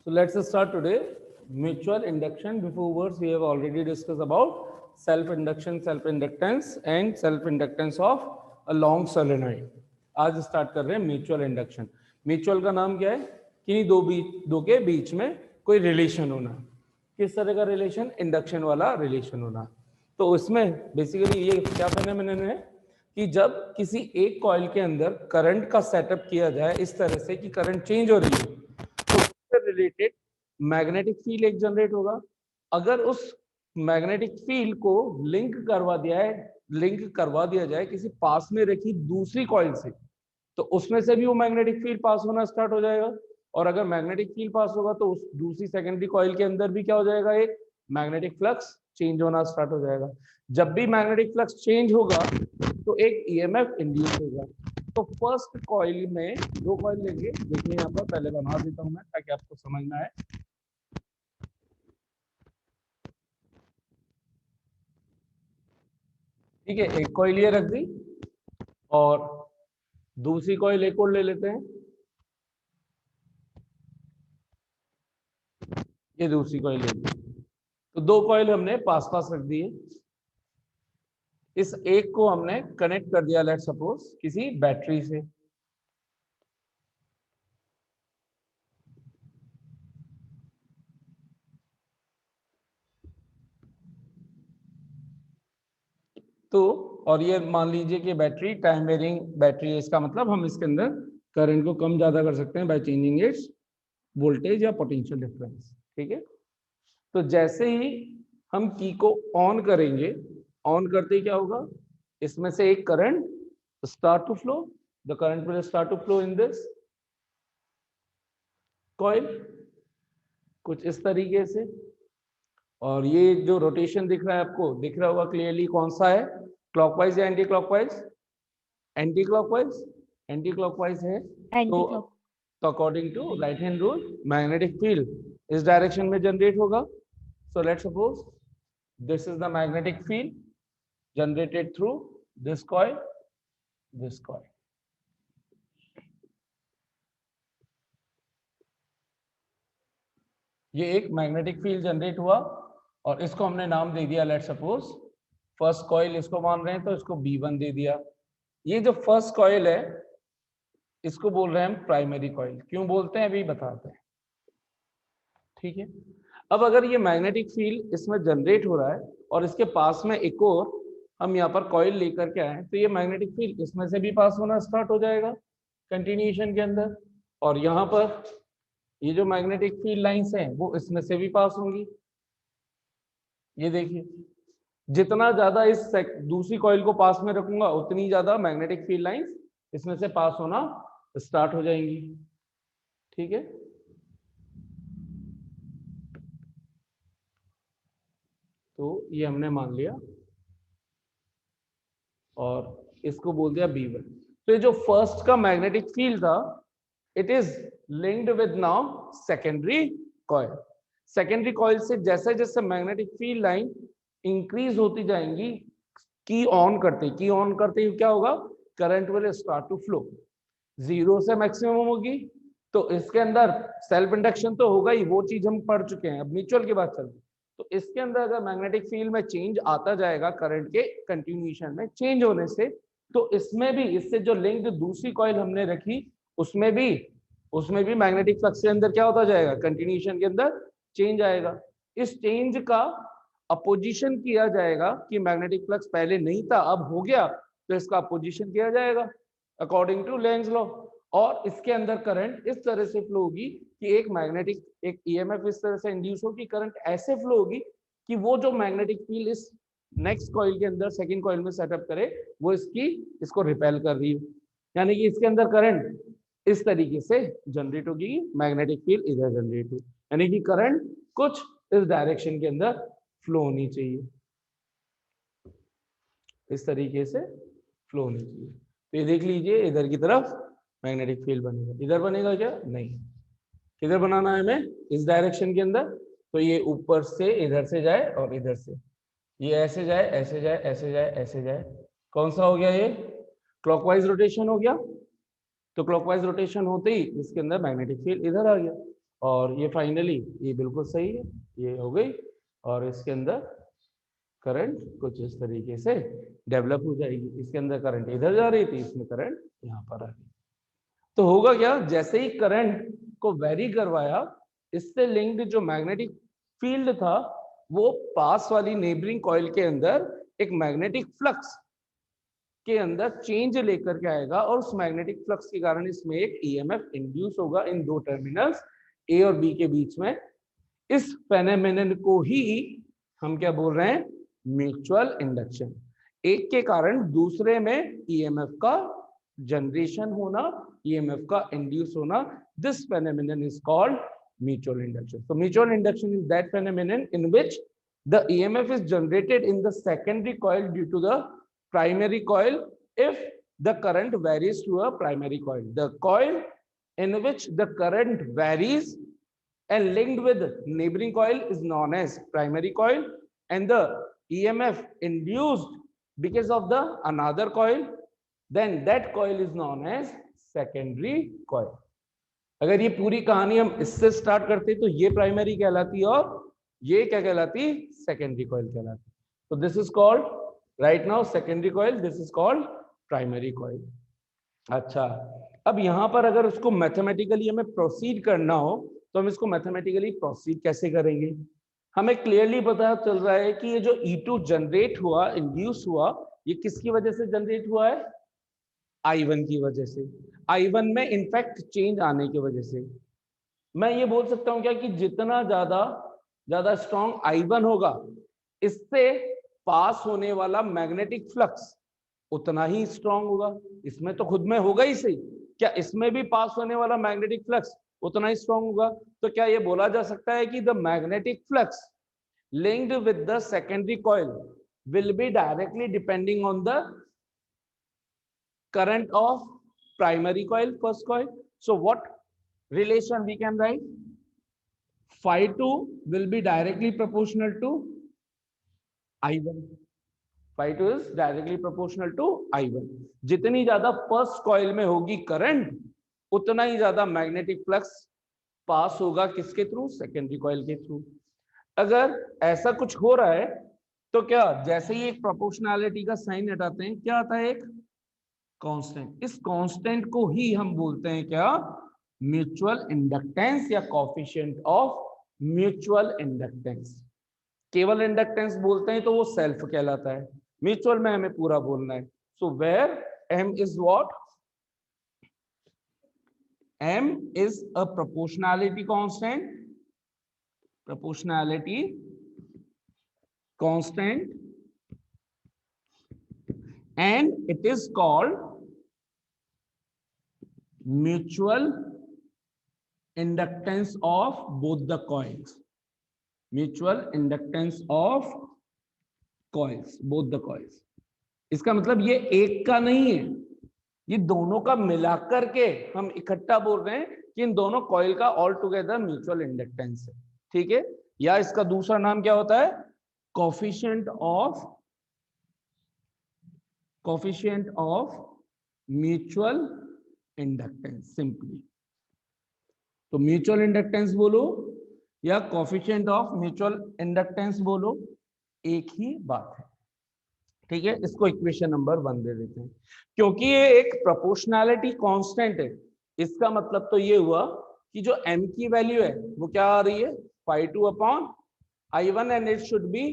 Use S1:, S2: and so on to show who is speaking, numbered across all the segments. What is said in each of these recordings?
S1: So let's start today. Mutual induction. Before words, we have already discussed about self-induction, self-inductance, and self-inductance of a long solenoid. आज start कर रहे हैं mutual induction. Mutual का नाम क्या है? कि दो के बीच में कोई रिलेशन होना. किस तरह का रिलेशन? इंडक्शन वाला रिलेशन होना. तो उसमें बेसिकली ये क्या फेनोमेनन है कि जब किसी एक कॉइल के अंदर करंट का सेटअप किया जाए इस तरह से कि करंट चेंज हो रही है, तो उससे रिलेटेड मैग्नेटिक फील्ड एक जनरेट होगा. अगर उस मैग्नेटिक फील्ड को लिंक करवा दिया जाए किसी पास में रखी दूसरी कॉइल से, तो उसमें से भी वो मैग्नेटिक फील्ड पास होना स्टार्ट हो जाएगा. और अगर मैग्नेटिक फील्ड पास होगा तो उस दूसरी सेकेंडरी कॉइल के अंदर भी क्या हो जाएगा? एक मैग्नेटिक फ्लक्स चेंज होना स्टार्ट हो जाएगा. जब भी मैग्नेटिक फ्लक्स चेंज होगा तो एक ईएमएफ इंड्यूस होगा. तो फर्स्ट कॉइल में दो कॉइल लेंगे. देखिए यहाँ पर पहले बना देता हूं मैं ताकि आपको समझ में आए. ठीक है, एक कॉइल ये रख दी और दूसरी कॉइल एक और ले लेते हैं. ये दूसरी कॉइल ले ली. तो दो कॉइल हमने पास पास रख दिए. इस एक को हमने कनेक्ट कर दिया लेट सपोज किसी बैटरी से. तो और ये मान लीजिए कि बैटरी टाइम वेरिंग बैटरी है. इसका मतलब हम इसके अंदर करंट को कम ज्यादा कर सकते हैं बाय चेंजिंग इट्स वोल्टेज या पोटेंशियल डिफरेंस. ठीक है. तो जैसे ही हम की को ऑन करेंगे, ऑन करते ही क्या होगा? इसमें से एक current start to flow. The current will start to flow in this coil कुछ इस तरीके से. और ये जो रोटेशन दिख रहा है आपको, दिख रहा होगा क्लियरली कौन सा है? क्लॉकवाइज या anti clockwise? Anti clockwise. Anti clockwise है.
S2: एंटी
S1: तो
S2: clock.
S1: According to right hand rule magnetic field इस डायरेक्शन में जनरेट होगा. So let's suppose this is the magnetic field generated through this coil. ये एक मैग्नेटिक फील्ड जनरेट हुआ और इसको हमने नाम दे दिया लेट सपोज फर्स्ट कॉइल. इसको मान रहे हैं तो इसको B1 दे दिया. ये जो फर्स्ट कॉइल है इसको बोल रहे हैं हम प्राइमरी कॉइल. क्यों बोलते हैं अभी बताते हैं. ठीक है. अब अगर ये मैग्नेटिक फील्ड इसमें जनरेट हो रहा है और इसके पास में एक और हम यहाँ पर कॉइल लेकर के आए तो ये मैग्नेटिक फील्ड इसमें से भी पास होना स्टार्ट हो जाएगा कंटिन्यूएशन के अंदर. और यहाँ पर ये जो मैग्नेटिक फील्ड लाइंस हैं वो इसमें से भी पास होंगी. ये देखिए, जितना ज्यादा इस दूसरी कॉइल को पास में रखूंगा उतनी ज्यादा मैग्नेटिक फील्ड लाइंस इसमें से पास होना स्टार्ट हो जाएंगी. ठीक है. तो ये हमने मान लिया और इसको बोल दिया B1. तो ये जो फर्स्ट का मैग्नेटिक फील्ड था it is linked with now secondary coil. Secondary coil से जैसे जैसे मैग्नेटिक फील्ड लाइन इंक्रीज होती जाएंगी की ऑन करते ही क्या होगा? Current will start to flow. Zero से मैक्सिमम होगी. तो इसके अंदर सेल्फ इंडक्शन तो होगा ही, वो चीज हम पढ़ चुके हैं. अब म्यूचुअल की बात चल रही है. तो इसके अंदर अगर मैग्नेटिक फील्ड में चेंज आता जाएगा करंट के कंटिन्यूएशन में चेंज होने से, तो इसमें भी इससे जो लिंक दूसरी कॉइल हमने रखी उसमें भी मैग्नेटिक फ्लक्स के अंदर क्या होता जाएगा? कंटिन्यूएशन के अंदर चेंज आएगा. इस चेंज का अपोजिशन किया जाएगा कि मैग्नेटिक फ्लक्स पहले नहीं था अब हो गया, तो इसका अपोजिशन किया जाएगा अकॉर्डिंग टू लेंज लॉ. और इसके अंदर करंट इस तरह से फ्लो होगी कि एक ईएमएफ इस तरह से इंड्यूस होगी, करंट ऐसे फ्लो होगी कि वो जो मैग्नेटिक फील्ड इस नेक्स्ट कॉइल के अंदर सेकंड कॉइल में सेटअप करे वो इसको रिपेल कर रही हो. यानी कि इसके अंदर करंट इस तरीके से जनरेट होगी, मैग्नेटिक फील्ड इधर जनरेट हो. यानी कि करंट कुछ इस डायरेक्शन के अंदर फ्लो होनी चाहिए, इस तरीके से फ्लो होनी चाहिए. तो ये देख लीजिए इधर की तरफ मैग्नेटिक फील्ड बनेगा. इधर बनेगा क्या? नहीं. किधर बनाना है हमें? इस डायरेक्शन के अंदर. तो ये ऊपर से इधर से जाए और इधर से ये ऐसे जाए ऐसे जाए ऐसे जाए ऐसे जाए. कौन सा हो गया? ये क्लॉकवाइज रोटेशन हो गया. तो क्लॉकवाइज रोटेशन होते ही इसके अंदर मैग्नेटिक फील्ड इधर आ गया. और ये फाइनली ये बिल्कुल सही है, ये हो गई और इसके अंदर करंट कुछ इस तरीके से डेवलप हो जाएगी। इसके अंदर करंट इधर जा रही थी, इसमें करंट यहाँ पर आ गई। तो होगा क्या, जैसे ही करंट को वेरी करवाया, इससे लिंक्ड जो मैग्नेटिक फील्ड था वो पास वाली नेबरिंग कॉइल के अंदर एक मैग्नेटिक फ्लक्स के अंदर चेंज लेकर के आएगा और उस मैग्नेटिक फ्लक्स के कारण इसमें एक ईएमएफ इंड्यूस होगा इन दो टर्मिनल्स ए और बी के बीच में। इस फेनोमेनन को ही हम क्या बोल रहे हैं, म्यूचुअल इंडक्शन। एक के कारण दूसरे में ईएमएफ का जनरेशन होना, ईएमएफ का इंड्यूस होना, this phenomenon is called mutual induction. So mutual induction is that phenomenon in which the EMF is generated in the secondary coil due to the primary coil if the current varies to a primary coil. The coil in which the current varies and linked with neighboring coil is known as primary coil, and the EMF induced because of the another coil, then that coil is known as secondary coil. अगर ये पूरी कहानी हम इससे start करते तो ये primary कहलाती और ये क्या कहलाती, सेकेंडरी कॉइल कहलाती। तो this is called right now secondary coil, this is called primary coil. अच्छा, अब यहाँ पर अगर उसको मैथमेटिकली हमें प्रोसीड करना हो तो हम इसको मैथमेटिकली प्रोसीड कैसे करेंगे। हमें क्लियरली पता चल रहा है कि ये जो E2 जनरेट हुआ, इंड्यूस हुआ, ये किसकी वजह से जनरेट हुआ है, I1 की वजह से। I1 में इनफैक्ट चेंज आने की वजह से मैं ये बोल सकता हूं क्या कि जितना ज्यादा स्ट्रॉन्ग I1 होगा, इससे पास होने वाला मैग्नेटिक फ्लक्स उतना ही स्ट्रॉन्ग होगा। इसमें तो खुद में होगा ही सही, क्या इसमें भी पास होने वाला मैग्नेटिक फ्लक्स उतना ही स्ट्रॉन्ग होगा। तो क्या ये बोला जा सकता है कि the magnetic flux linked with the secondary coil will be directly depending on the current of primary coil, first coil. So what relation we can write, phi 2 will be directly proportional to I1. phi 2 is directly proportional to I1. जितनी ज्यादा first coil में होगी current, उतना ही ज्यादा magnetic flux pass होगा किसके through, secondary coil के through. अगर ऐसा कुछ हो रहा है तो क्या, जैसे ही एक प्रोपोर्शनैलिटी का साइन हटाते हैं, क्या आता है, एक कांस्टेंट। इस कांस्टेंट को ही हम बोलते हैं क्या, म्यूचुअल इंडक्टेंस या कोएफिशिएंट ऑफ म्यूचुअल इंडक्टेंस। केवल इंडक्टेंस बोलते हैं तो वो सेल्फ कहलाता है, म्यूचुअल में हमें पूरा बोलना है। So where m is what, m is a proportionality constant, proportionality constant, and it is called mutual inductance of both the coils. Mutual inductance of coils, both the coils. इसका मतलब ये एक का नहीं है, ये दोनों का मिलाकर के हम इकट्ठा बोल रहे हैं कि इन दोनों कॉइल का ऑल टुगेदर म्यूचुअल इंडक्टेंस है, ठीक है। या इसका दूसरा नाम क्या होता है, coefficient of mutual inductance simply. तो म्यूचुअल इंडक्टेंस बोलो या कोएफिशिएंट ऑफ म्यूचुअल इंडक्टेंस बोलो, एक ही बात है, ठीक है। इसको इक्वेशन नंबर 1 दे देते हैं। क्योंकि ये एक प्रोपोर्शनैलिटी कांस्टेंट है, इसका मतलब तो ये हुआ कि जो m की वैल्यू है वो क्या आ रही है, phi 2 upon I1, and it should be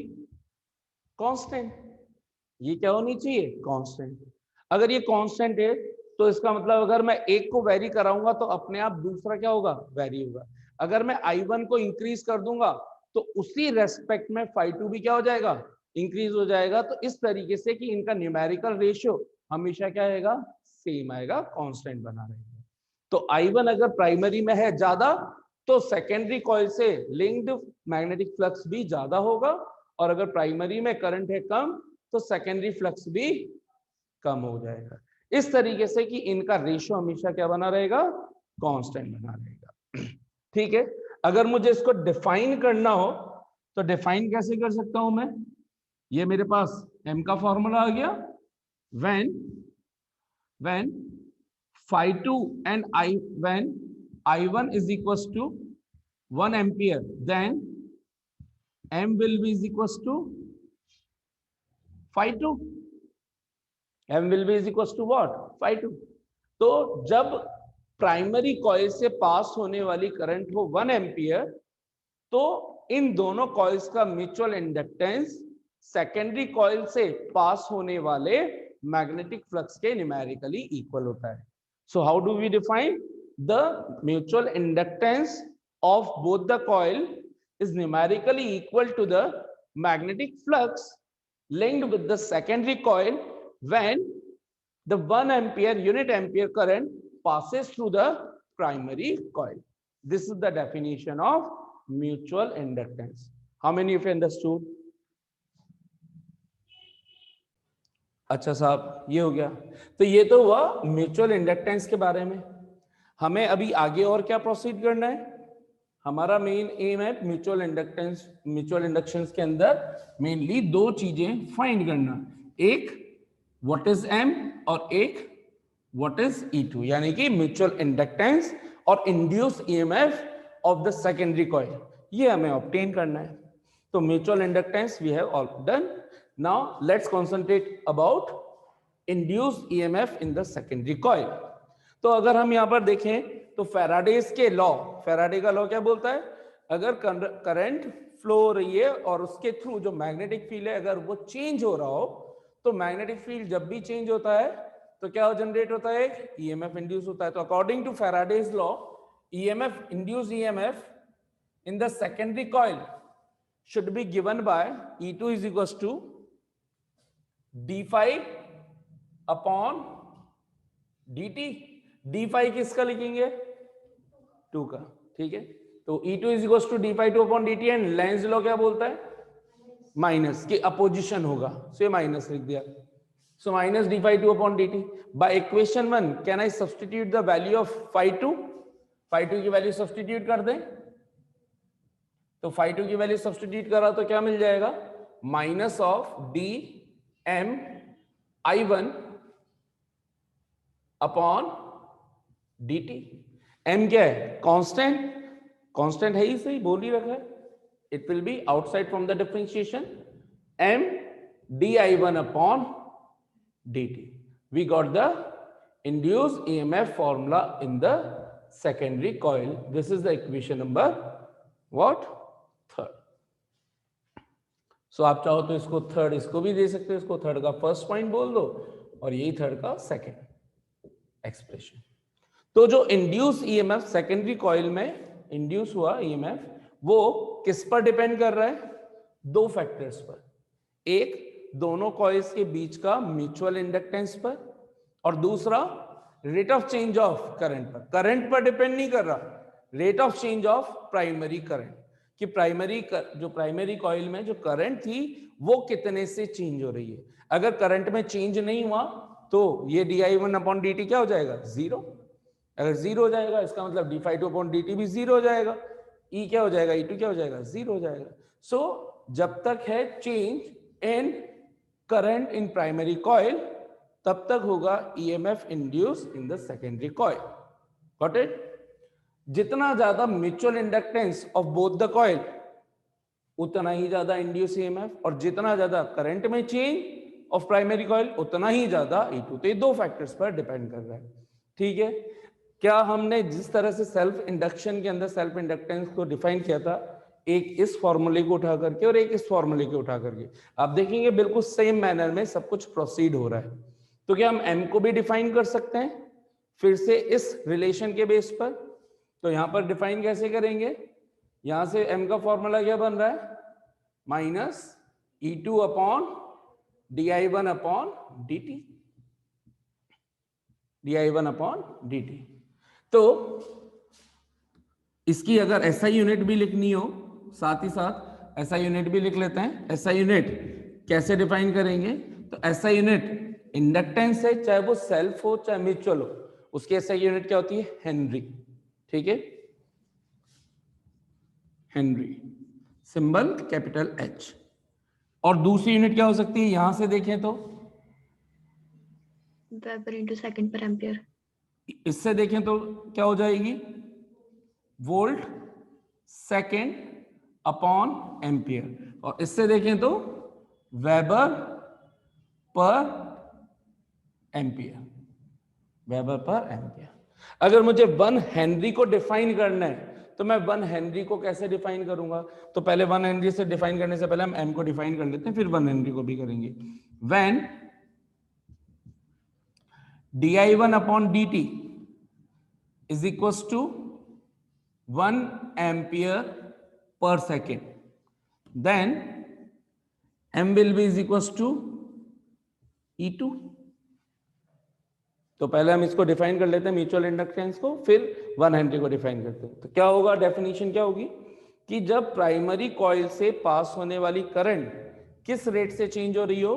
S1: constant. ये क्या होनी चाहिए, कांस्टेंट। अगर ये कांस्टेंट है तो इसका मतलब अगर मैं एक को वेरी कराऊंगा तो अपने आप दूसरा क्या होगा, वेरी होगा। अगर मैं I1 को इंक्रीज कर दूंगा तो उसी रेस्पेक्ट में phi 2 भी क्या हो जाएगा, इंक्रीज हो जाएगा। तो इस तरीके से कि इनका न्यूमेरिकल रेशियो हमेशा क्या आएगा, सेम आएगा, कांस्टेंट बना रहेगा। तो I1 अगर प्राइमरी में है ज्यादा तो सेकेंडरी कॉइल से लिंक्ड मैग्नेटिक फ्लक्स भी ज्यादा होगा, और अगर प्राइमरी में करंट है कम तो सेकेंडरी फ्लक्स भी कम हो जाएगा। इस तरीके से कि इनका रेशियो हमेशा क्या बना रहेगा, कांस्टेंट बना रहेगा, ठीक है। अगर मुझे इसको डिफाइन करना हो तो डिफाइन कैसे कर सकता हूं मैं, ये मेरे पास m का फॉर्मूला आ गया, when phi 2 and when I1 is equals to 1 ampere, then M will be is equals to phi 2. M will be is equals to what? phi 2. तो जब प्राइमरी कॉइल से पास होने वाली करंट हो 1 एम्पियर, तो इन दोनों कॉइल्स का म्यूचुअल इंडक्टेंस सेकेंडरी कॉइल से पास होने वाले मैग्नेटिक फ्लक्स के न्यूमेरिकली इक्वल होता है. So how do we define the mutual inductance of both the coil is numerically equal to the magnetic flux linked with the secondary coil when the 1 ampere unit ampere current passes through the primary coil. This is the definition of mutual inductance. How many of you understood? अच्छा साहब, ये हो गया. तो ये तो हुआ mutual inductance के बारे में. हमें अभी आगे और क्या प्रोसीड करना है? हमारा मेन एम है म्यूचुअल इंडक्टेंस, म्यूचुअल इंडक्शंस के अंदर मेनली दो चीजें फाइंड करना. एक व्हाट इज एम और एक व्हाट इज E2, यानी कि म्यूचुअल इंडक्टेंस और induce EMF of the secondary coil, ये हमें ऑब्टेन करना है. तो mutual inductance we have all done. Now let's concentrate about induced EMF in the secondary coil. तो अगर हम यहां पर देखें तो फैराडेज के लॉ, फैराडे का लॉ क्या बोलता है? अगर करंट फ्लो हो रही है और उसके थ्रू जो मैग्नेटिक फील्ड है अगर वो चेंज हो रहा हो, तो मैग्नेटिक फील्ड जब भी चेंज होता है तो क्या जनरेट होता है? एक ईएमएफ इंड्यूस होता है. तो according to Faraday's law, EMF induce EMF in the secondary coil should be given by E2 is equals to d5 upon dt. d5 किसका लिखेंगे? 2 का. ठीक है, तो E2 is equals to d5 2 upon dt and Lenz law क्या बोलता है? Minus की अपोजिशन होगा, सो ये माइनस लिख दिया. So minus d5 2 upon dt. By equation 1 can I substitute the value of phi 2? phi 2 की वैल्यू सब्स्टिट्यूट कर दें तो phi 2 की वैल्यू सब्स्टिट्यूट करा तो क्या मिल जाएगा? Minus of D M I1 upon dt. m क्या है? कांस्टेंट. कांस्टेंट है ही, सही बोल ही रखा है. It will be outside from the differentiation. m di1 upon dt. We got the induced EMF formula in the secondary coil. This is the equation number what? Third. So आप चाहो तो इसको थर्ड इसको भी दे सकते हो, इसको थर्ड का फर्स्ट पॉइंट बोल दो और यही थर्ड का सेकेंड एक्सप्रेशन. तो जो इंड्यूस ईएमएफ सेकेंडरी कॉइल में इंड्यूस हुआ ईएमएफ, वो किस पर डिपेंड कर रहा है? दो फैक्टर्स पर. एक दोनों कॉइल्स के बीच का म्यूचुअल इंडक्टेंस पर, और दूसरा rate of change of current पर. करंट पर डिपेंड नहीं कर रहा, rate of change of primary current, कि जो प्राइमरी कॉइल में जो करंट थी वो कितने से चेंज हो रही है. अगर करंट में चेंज नहीं हुआ तो ये di1 अपॉन dt क्या हो जाएगा? जीरो. अगर जीरो हो जाएगा इसका मतलब d phi 2 अपॉन dt भी जीरो हो जाएगा. E क्या हो जाएगा? E2 क्या हो जाएगा? जीरो हो जाएगा. सो जब तक है change in current in primary coil तब तक होगा EMF induce in the secondary coil. Got it? जितना ज्यादा mutual inductance of both the coil उतना ही ज्यादा इंड्यूस ईएमएफ, और जितना ज्यादा करंट में चेंज ऑफ प्राइमरी कॉइल उतना ही ज्यादा E2. तो ये दो फैक्टर्स पर डिपेंड कर रहा है. ठीक है, क्या हमने जिस तरह से सेल्फ इंडक्शन के अंदर सेल्फ इंडक्टेंस को डिफाइन किया था, एक इस फॉर्मूले को उठा करके और एक इस फॉर्मूले को उठा करके, आप देखेंगे बिल्कुल सेम मैनर में सब कुछ प्रोसीड हो रहा है. तो क्या हम M को भी डिफाइन कर सकते हैं फिर से इस रिलेशन के बेस पर? तो यहां पर डिफाइन कैसे करेंगे? यहां से M का फॉर्मूला क्या बन रहा है? Minus E2 upon di1 upon dt. di1 upon dt. तो इसकी अगर SI यूनिट भी लिखनी हो, साथ ही साथ SI यूनिट भी लिख लेते हैं. SI यूनिट कैसे डिफाइन करेंगे? तो SI यूनिट इंडक्टेंस है, चाहे वो सेल्फ हो चाहे म्यूचुअल हो, उसकी SI यूनिट क्या होती है? हेनरी. ठीक है, हेनरी, सिंबल कैपिटल H. और दूसरी यूनिट क्या हो सकती है? यहां से देखें तो
S2: वेबर इनटू सेकंड पर एम्पियर.
S1: इससे देखें तो क्या हो जाएगी? वोल्ट सेकेंड अपॉन एम्पियर, और इससे देखें तो वेबर पर एम्पियर, वेबर पर एम्पियर। अगर मुझे 1 हेनरी को डिफाइन करना है तो मैं 1 हेनरी को कैसे डिफाइन करूंगा? तो पहले 1 हेनरी से डिफाइन करने से पहले हम एम को डिफाइन कर लेते हैं, फिर 1 हेनरी को भी करेंगे। When di1 upon dt is equals to 1 ampere per second, then m will be is equals to E2। तो पहले हम इसको डिफाइन कर लेते हैं म्यूचुअल इंडक्टेंस को, फिर 1 हेनरी को डिफाइन करते हैं। तो क्या होगा, डेफिनेशन क्या होगी कि जब प्राइमरी कॉइल से पास होने वाली करंट किस रेट से चेंज हो रही हो,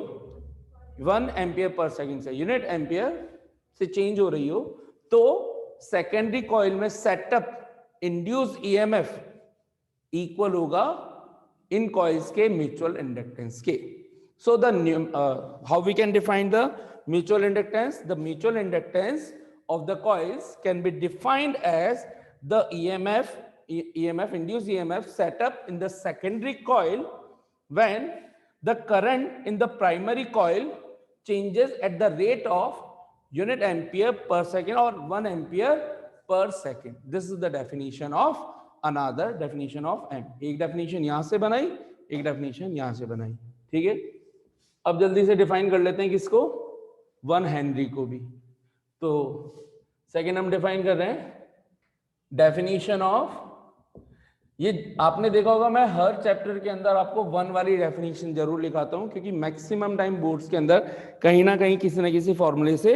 S1: 1 एम्पियर पर सेकंड से, यूनिट एम्पियर से चेंज हो रही हो, तो सेकेंडरी कॉइल में सेटअप इंड्यूस ईएमएफ इक्वल होगा इन कॉइल्स के म्यूचुअल इंडक्टेंस के। So the how we can define the mutual inductance? The mutual inductance of the coils can be defined as the EMF induced EMF set up in the secondary coil when the current in the primary coil changes at the rate of unit ampere per second or 1 ampere per second. This is the definition of another definition of M. एक definition यहां से बनाई, एक definition यहां से बनाई, ठीक है। अब जल्दी से डिफाइन कर लेते हैं किसको, 1 हेनरी को भी। तो सेकेंड हम डिफाइन कर रहे हैं डेफिनेशन ऑफ, ये आपने देखा होगा मैं हर चैप्टर के अंदर आपको 1 वाली डेफिनेशन जरूर लिखाता हूं, क्योंकि मैक्सिमम टाइम बोर्ड्स के अंदर कहीं ना कहीं किसी ना किसी फॉर्मूले से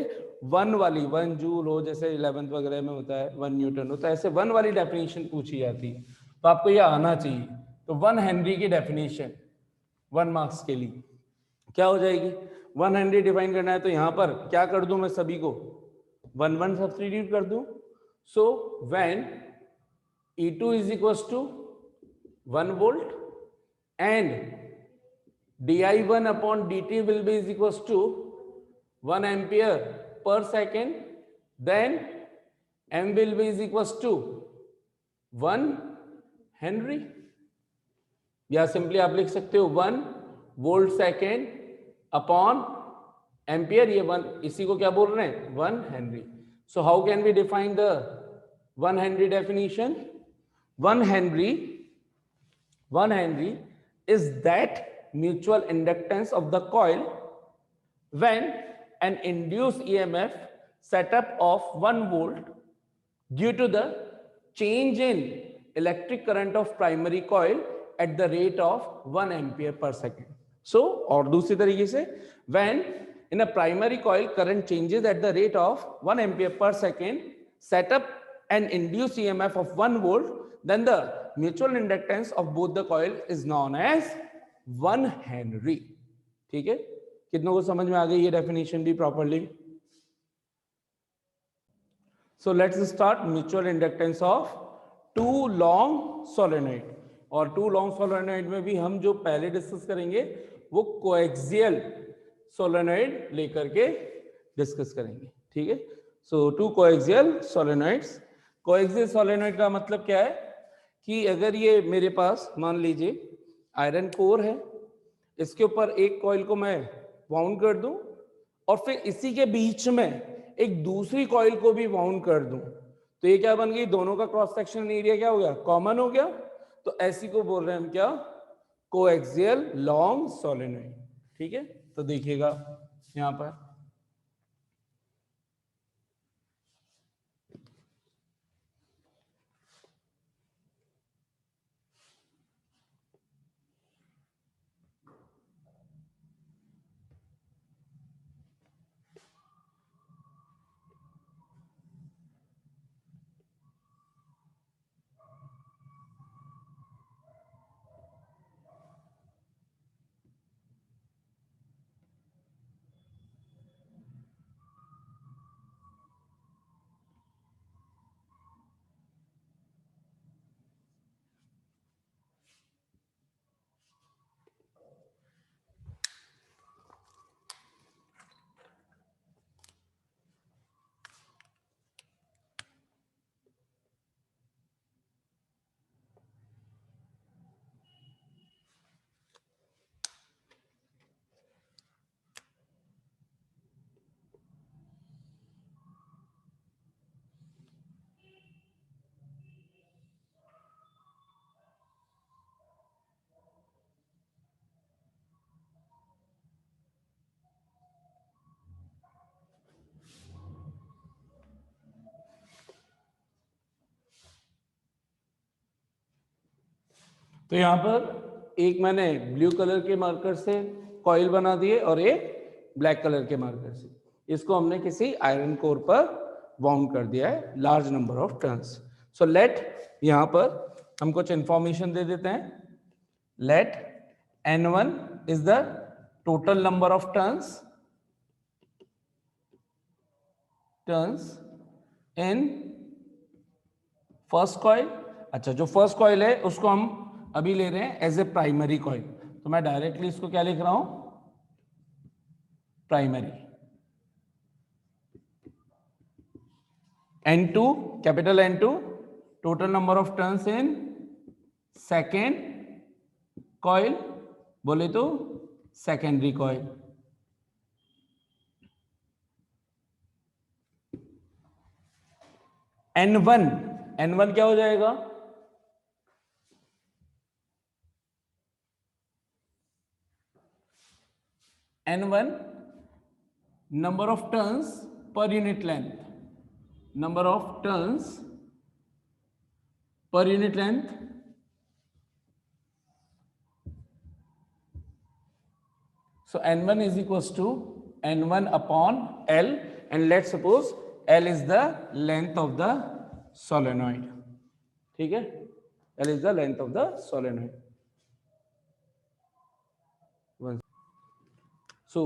S1: 1 वाली, 1 जूल हो जैसे 11th वगैरह में होता है, 1 न्यूटन होता है, ऐसे 1 वाली डेफिनेशन पूछी जाती है, तो आपको ये आना चाहिए। तो 1 हेनरी की डेफिनेशन 1 मार्क्स के लिए क्या हो जाएगी, 1 हेनरी डिफाइन करना है तो यहां पर क्या कर दूं मैं, सभी को 1 सब्स्टिट्यूट कर दूं। So when E2 is equals to 1 volt and di1 upon dt will be is equals to 1 ampere per second, then m will be is equals to 1 Henry, या सिंपली आप लिख सकते हो 1 वोल्ट सेकेंड अपॉन एम्पियर, ये 1 इसी को क्या बोल रहे हैं, 1 Henry. So how can we define the 1 Henry definition? 1 Henry is that mutual inductance of the coil when an induced EMF setup of 1 volt due to the change in electric current of primary coil at the rate of 1 ampere per second. So, और दूसरी तरीके से, when in a primary coil current changes at the rate of 1 ampere per second, set up an induced EMF of 1 volt, then the mutual inductance of both the coil is known as 1 Henry। ठीक है, कितनों को समझ में आ गई ये definition भी properly? So let's start mutual inductance of 2 long solenoid. और 2 लॉन्ग सोलेनॉइड में भी हम जो पहले डिस्कस करेंगे वो कोएक्सियल सोलेनॉइड लेकर के डिस्कस करेंगे, ठीक है। सो 2 कोएक्सियल सोलेनॉइड्स। कोएक्सियल सोलेनॉइड का मतलब क्या है कि अगर ये मेरे पास मान लीजिए आयरन कोर है, इसके ऊपर एक कॉइल को मैं वाउंड कर दूं और फिर इसी के बीच में एक दूसरी कॉइल को भी वाउंड कर दूं, तो ये क्या बन गई, दोनों का क्रॉस सेक्शन एरिया क्या हो गया, कॉमन हो गया। तो ऐसी को बोल रहे हैं हम क्या, कोएक्सियल लॉन्ग सोलेनॉइड, ठीक है। तो देखिएगा यहां पर तो यहाँ पर एक मैंने ब्लू कलर के मार्कर से कॉइल बना दिए और एक ब्लैक कलर के मार्कर से, इसको हमने किसी आयरन कोर पर बाउंड कर दिया है large number of turns. So let यहाँ पर हम कुछ इंफॉर्मेशन दे देते हैं। Let N1 is the total number of turns in first coil. अच्छा, जो फर्स्ट कॉइल है उसको हम अभी ले रहे हैं एज ए प्राइमरी कॉइल, तो मैं डायरेक्टली इसको क्या लिख रहा हूं, primary. N2, capital N2, total number of turns in second coil, बोले तो सेकेंडरी कॉइल। N1 क्या हो जाएगा, N1 number of turns per unit length, number of turns per unit length, so N1 is equals to N1 upon L, and let's suppose L is the length of the solenoid, ठीक है, L is the length of the solenoid. So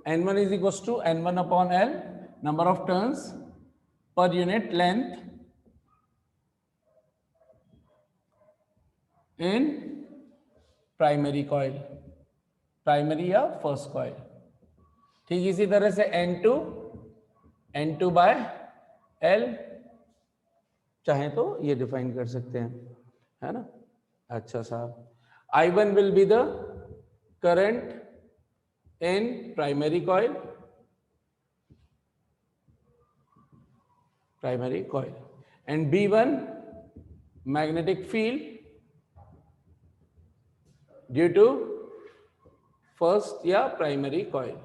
S1: N1 is equals to N1 upon L, number of turns per unit length in primary coil, primary या first coil. ठीक इसी तरह से N2 bye L चाहे तो ये डिफाइन कर सकते हैं, है ना। अच्छा साहब, I1 will be the current in primary coil, and B1 magnetic field due to first या प्राइमरी कॉइल।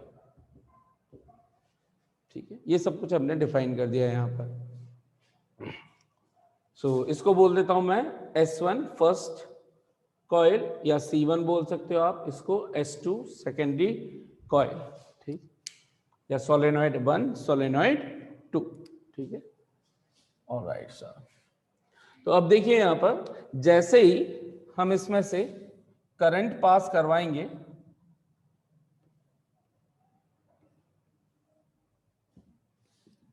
S1: ठीक है, ये सब कुछ हमने डिफाइन कर दिया है यहां पर। सो इसको बोल देता हूं मैं S1 फर्स्ट कॉइल, या C1 बोल सकते हो आप इसको, S2 सेकेंडरी कॉइल, ठीक, या सोलेनॉइड 1 सोलेनॉइड 2, ठीक है। ऑलराइट सर, तो अब देखिए यहां पर जैसे ही हम इसमें से करंट पास करवाएंगे,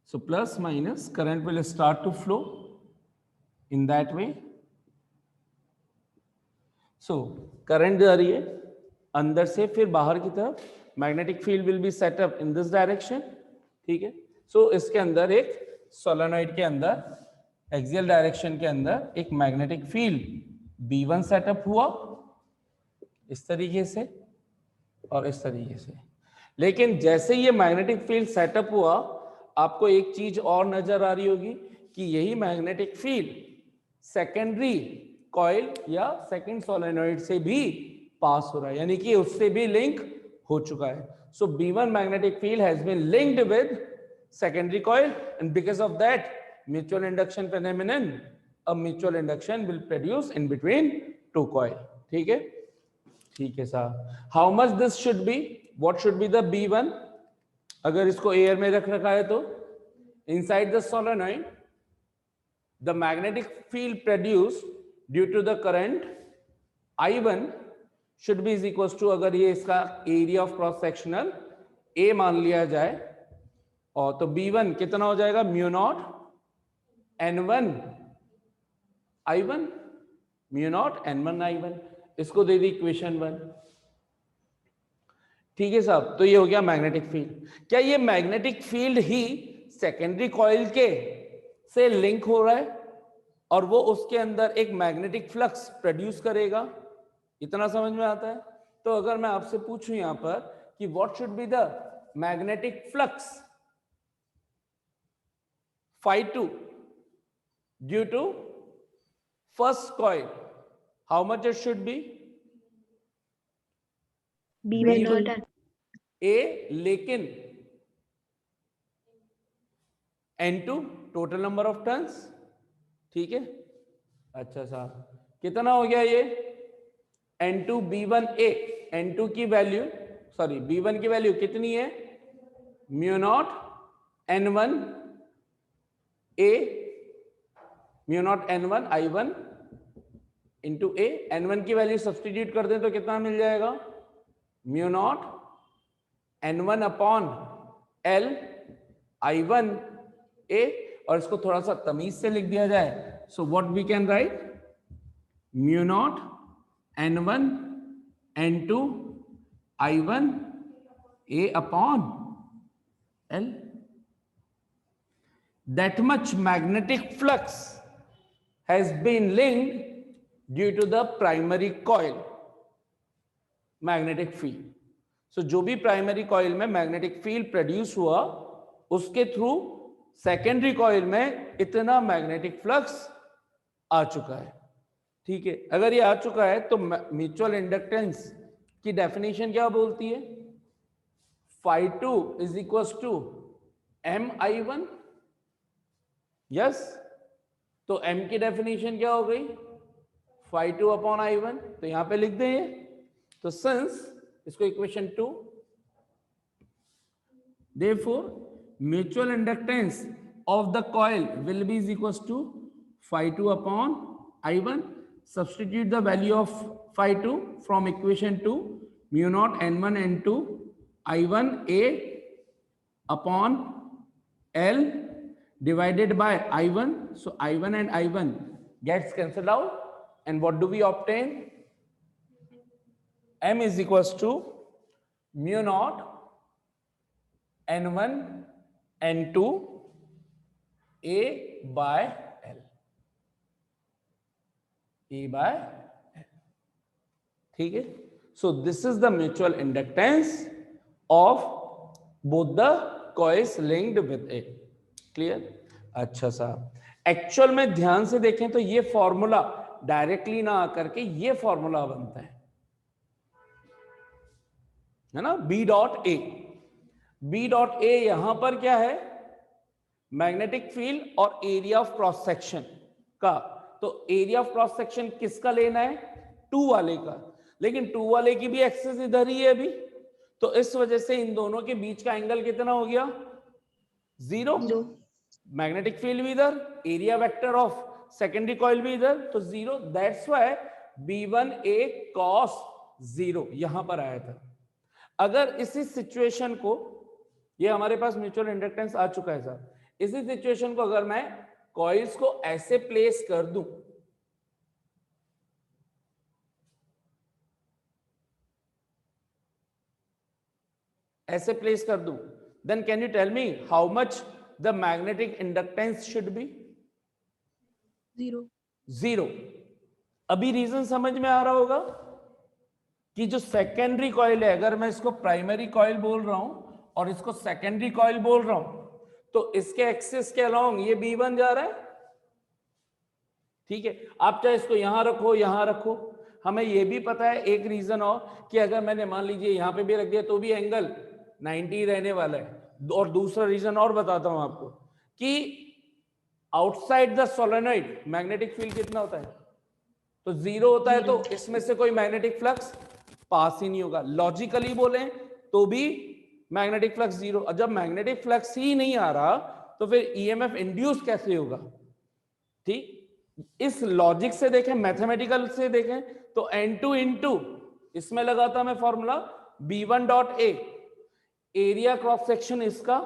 S1: so plus minus current will start to flow in that way. so current जा रही है अंदर से फिर बाहर की तरफ, magnetic field will be set up in this direction, ठीक है। सो इसके अंदर एक सोलेनॉइड के अंदर एक्सियल डायरेक्शन के अंदर एक मैग्नेटिक फील्ड B1 सेटअप हुआ इस तरीके से और इस तरीके से। लेकिन जैसे ये मैग्नेटिक फील्ड सेटअप हुआ, आपको एक चीज और नजर आ रही होगी कि यही मैग्नेटिक फील्ड सेकेंडरी कॉइल या सेकंड सोलेनॉइड से भी पास हो रहा है, यानी कि उससे भी लिंक हो चुका है। So B1 magnetic field has been linked with secondary coil, and because of that mutual induction phenomenon, a mutual induction will produce in between two coil, ठीक है। ठीक है साहब, how much this should be, what should be the B1, अगर इसको air में रख रखा है तो inside the solenoid the magnetic field produced due to the current I1 should be is equal to, अगर ये इसका area of cross sectional A मान लिया जाए, और तो B1 कितना हो जाएगा, mu naught N1 I1, mu naught N1 I1, इसको दे दी इक्वेशन 1, ठीक है साहब। तो ये हो गया मैग्नेटिक फील्ड। क्या ये मैग्नेटिक फील्ड ही सेकेंडरी कॉइल के से लिंक हो रहा है और वो उसके अंदर एक मैग्नेटिक फ्लक्स प्रोड्यूस करेगा, इतना समझ में आता है। तो अगर मैं आपसे पूछूं यहां पर कि what should be the magnetic flux phi2 due to first coil, how much it should be,
S2: B1
S1: A, लेकिन N2 total number of turns, ठीक है। अच्छा साहब, कितना हो गया ये N2B1A, N2 की वैल्यू सॉरी B1 की वैल्यू कितनी है, mu naught N1 A, mu naught N1 I1 into A। N1 की वैल्यू सब्सटीट्यूट कर दें तो कितना मिल जाएगा, mu naught N1 upon L I1 A, और इसको थोड़ा सा तमीज से लिख दिया जाए, so what we can write, mu naught N1 N2 I1 A upon L. That much magnetic flux has been linked due to the primary coil magnetic field. So जो भी प्राइमरी कॉइल में मैग्नेटिक फील्ड प्रोड्यूस हुआ उसके through secondary coil में इतना magnetic flux आ चुका है। ठीक है, अगर ये आ चुका है तो म्यूचुअल इंडक्टेंस की डेफिनेशन क्या बोलती है, phi2 is equal to MI1। Yes, तो M की डेफिनेशन क्या हो गई, phi2 अपॉन I1, तो यहां पे लिख दें ये, तो सिंस इसको equation 2, therefore mutual inductance of the coil will be is equals to phi2 upon I1. Substitute the value of phi2 from equation 2, mu naught N1 N2 I1 A upon L divided by I1. So I1 and I1 gets cancelled out, and what do we obtain, M is equals to mu naught N1 N2 A by L, A by L। ठीक है, so this is the mutual inductance of both the coils linked with A। Clear? अच्छा साहब, actual में ध्यान से देखें तो ये फॉर्मूला डायरेक्टली ना आकर के ये फॉर्मूला बनता है ना, B dot A. B dot A यहां पर क्या है, मैग्नेटिक फील्ड और एरिया ऑफ क्रॉस सेक्शन का, तो एरिया ऑफ क्रॉस सेक्शन किसका लेना है, 2 वाले का, लेकिन 2 वाले की भी एक्सिस इधर ही है अभी, तो इस वजह से इन दोनों के बीच का एंगल कितना हो गया, 0। मैग्नेटिक फील्ड भी इधर, area vector of secondary coil भी इधर, तो 0। दैट्स व्हाई B1A cos 0 यहां पर आया था। अगर इसी सिचुएशन को, ये हमारे पास म्यूचुअल इंडक्टेंस आ चुका है सर, इसी सिचुएशन को अगर मैं कॉइल्स को ऐसे प्लेस कर दूं, ऐसे प्लेस कर दूं, then can you tell me how much the magnetic inductance should be, 0। अभी रीजन समझ में आ रहा होगा कि जो सेकेंडरी कॉइल है, अगर मैं इसको प्राइमरी कॉइल बोल रहा हूं और इसको सेकेंडरी कॉइल बोल रहा हूं, तो इसके एक्सिस के अलोंग ये B1 जा रहा है। ठीक है, आप चाहे इसको यहां रखो यहां रखो, हमें यह भी पता है एक रीजन और, कि अगर मैंने मान लीजिए यहां पे भी रख दिया तो भी एंगल 90 रहने वाला है। और दूसरा रीजन और बताता हूं आपको कि outside the solenoid magnetic field कितना होता है, तो 0 होता है, तो इसमें से कोई मैग्नेटिक फ्लक्स पास ही नहीं होगा। लॉजिकली बोले तो भी मैग्नेटिक फ्लक्स 0, और जब मैग्नेटिक फ्लक्स ही नहीं आ रहा तो फिर ईएमएफ इंड्यूस कैसे होगा। ठीक, इस लॉजिक से देखें, मैथमेटिकल से देखें, तो N2 इंटू इसमें लगाता मैं formula B1 dot A, area cross section इसका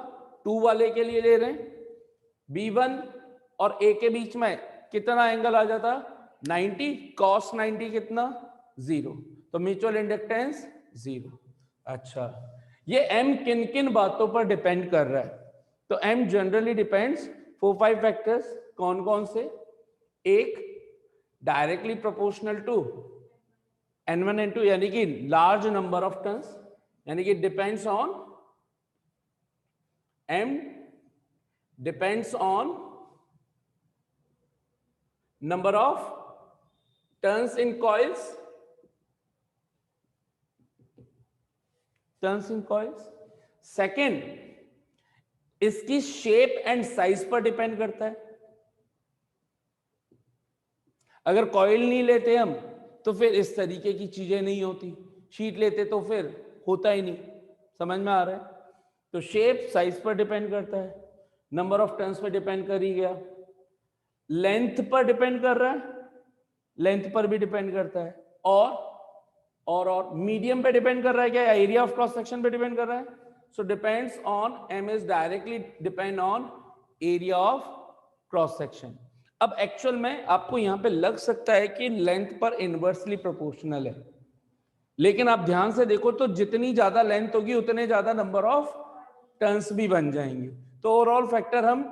S1: 2 वाले के लिए ले रहे हैं, B1 और A के बीच में कितना एंगल आ जाता, 90, cos 90 कितना, 0, तो म्यूचुअल इंडक्टेंस 0। अच्छा, ये M किन किन बातों पर डिपेंड कर रहा है, तो M जनरली डिपेंड्स 4-5 फैक्टर्स। कौन कौन से, एक directly proportional to N1 N2 यानी कि लार्ज नंबर ऑफ टर्न्स, यानी कि depends on, M depends on number of turns in coils, turns in coils. Second, इसकी शेप एंड साइज पर डिपेंड करता है। अगर कॉइल नहीं लेते हम तो फिर इस तरीके की चीजें नहीं होती, शीट लेते तो फिर होता ही नहीं। समझ में आ रहा है? तो शेप साइज पर डिपेंड करता है, number of turns per depend कर ही गया, लेंथ पर डिपेंड कर रहा है, लेंथ पर भी डिपेंड करता है, और मीडियम पे डिपेंड कर रहा है क्या, एरिया ऑफ क्रॉस सेक्शन पे डिपेंड कर रहा है? So depends on M is directly depend on area of cross section. अब एक्चुअल में आपको यहां पे लग सकता है कि लेंथ पर इनवर्सली प्रोपोर्शनल है, लेकिन आप ध्यान से देखो तो जितनी ज्यादा लेंथ होगी उतने ज्यादा नंबर ऑफ टर्न्स भी बन जाएंगे। तो ओवरऑल फैक्टर हम